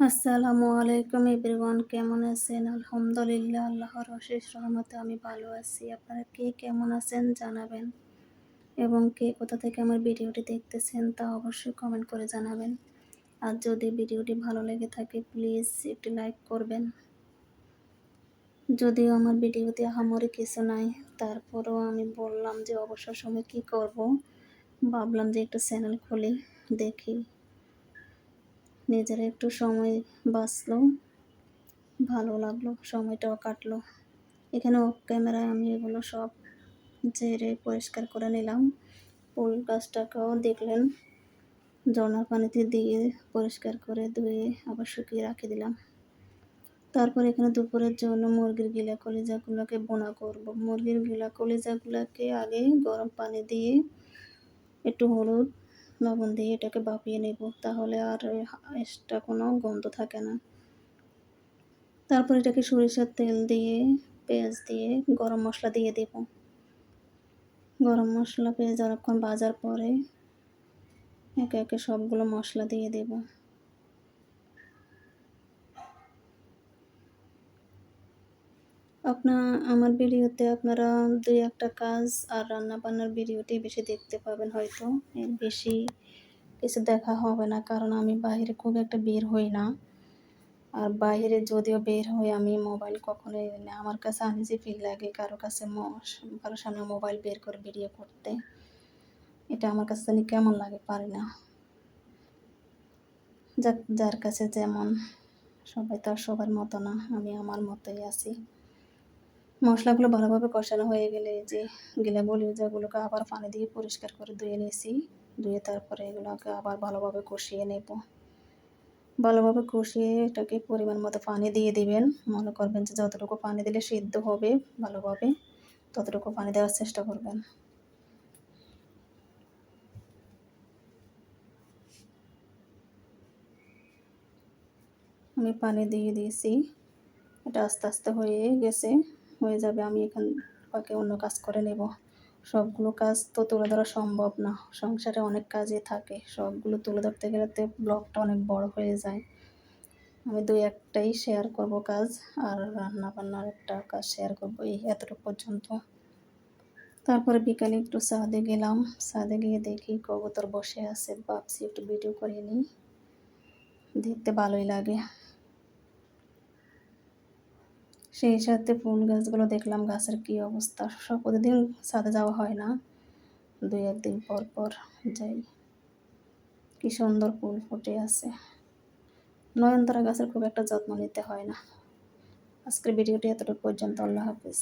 আসসালামু আলাইকুম এভরিওয়ান, কেমন আছেন? আলহামদুলিল্লাহ, আল্লাহর অশেষ রহমতে আমি ভালো আছি। আপনারা কে কেমন আছেন জানাবেন, এবং কে কোথা থেকে আমার ভিডিওটি দেখতেছেন তা অবশ্যই কমেন্ট করে জানাবেন। আর যদি ভিডিওটি ভালো লেগে থাকে প্লিজ একটি লাইক করবেন। যদিও আমার ভিডিওতে আহামরি কিছু নাই, তারপরেও আমি বললাম যে অবসর সময় কী করব, ভাবলাম যে একটু চ্যানেল খুলি, দেখি, নিজের একটু সময় বাঁচলো, ভালো লাগলো, সময়টাও কাটলো। এখানে অফ ক্যামেরায় আমি এগুলো সব ঝেড়ে পরিষ্কার করে নিলাম। ফুল গাছটাকেও দেখলেন ঝর্ণার পানিতে দিয়ে পরিষ্কার করে ধুয়ে আবার শুকিয়ে রাখে দিলাম। তারপর এখানে দুপুরের জন্য মুরগির গিলা কলিজাগুলোকে বোনা করব। মুরগির গিলা কলিজাগুলোকে আগে গরম পানি দিয়ে একটু হলুদ লবণ দিয়ে এটাকে ভাপিয়ে নেব, তাহলে আর এক্সট্রা কোনো গন্ধ থাকে না। তারপর এটাকে সরিষার তেল দিয়ে পেঁয়াজ দিয়ে গরম মশলা দিয়ে দেব। গরম মশলা পেঁয়াজ অনেকক্ষণ ভাজার পরে একে একে সবগুলো মশলা দিয়ে দেব। আমার ভিডিওতে আপনারা দুই একটা কাজ আর রান্না বান্নার ভিডিওটি বেশি দেখতে পাবেন, হয়তো এর বেশি কিছু দেখা হবে না, কারণ আমি বাইরে খুব একটা বের হই না। আর বাইরে যদিও বের হই আমি মোবাইল কখনোই না, আমার কাছে আনইজি ফিল লাগে কারোর সামনে মোবাইল বের করে ভিডিও করতে। এটা আমার কাছে জানি কেমন লাগে, পারি না। যার কাছে যেমন, সবাই তো আর সবার মতো না, আমি আমার মতোই আছি। মশলাগুলো ভালোভাবে কষানো হয়ে গেলে যে কলিজাগুলোকে আবার পানি দিয়ে পরিষ্কার করে ধুয়ে নিয়েছি, ধুয়ে তারপরে এগুলোকে আবার ভালোভাবে কষিয়ে নেব। ভালোভাবে কষিয়ে এটাকে পরিমাণ মতো পানি দিয়ে দিবেন। মনে করবেন যে যতটুকু পানি দিলে সিদ্ধ হবে ভালোভাবে, ততটুকু পানি দেওয়ার চেষ্টা করবেন। আমি পানি দিয়ে দিয়েছি, এটা আস্তে আস্তে হয়ে যাবে। আমি এখান ফাঁকে অন্য কাজ করে নেব। সবগুলো কাজ তো তুলে ধরা সম্ভব না, সংসারে অনেক কাজই থাকে, সবগুলো তুলে ধরতে গেলে তো ব্লগটা অনেক বড় হয়ে যায়। আমি দুই একটাই শেয়ার করব কাজ, আর রান্না বান্নার একটা কাজ শেয়ার করব, এই এতটুকু পর্যন্ত। তারপরে বিকালে একটু ছাদে গেলাম, ছাদে গিয়ে দেখি কবুতর বসে আছে, ভাবছি একটু ভিডিও করে নিই, দেখতে ভালোই লাগে। সেই সাথে ফুল গাছগুলো দেখলাম, গাছের কী অবস্থা। প্রতিদিন ছাদে যাওয়া হয় না, দুই একদিন পর পর যাই। কি সুন্দর ফুল ফুটে আছে। নয়নতারা গাছের খুব একটা যত্ন নিতে হয় না। আজকের ভিডিওটি এতটুকু পর্যন্ত। আল্লাহ হাফেজ।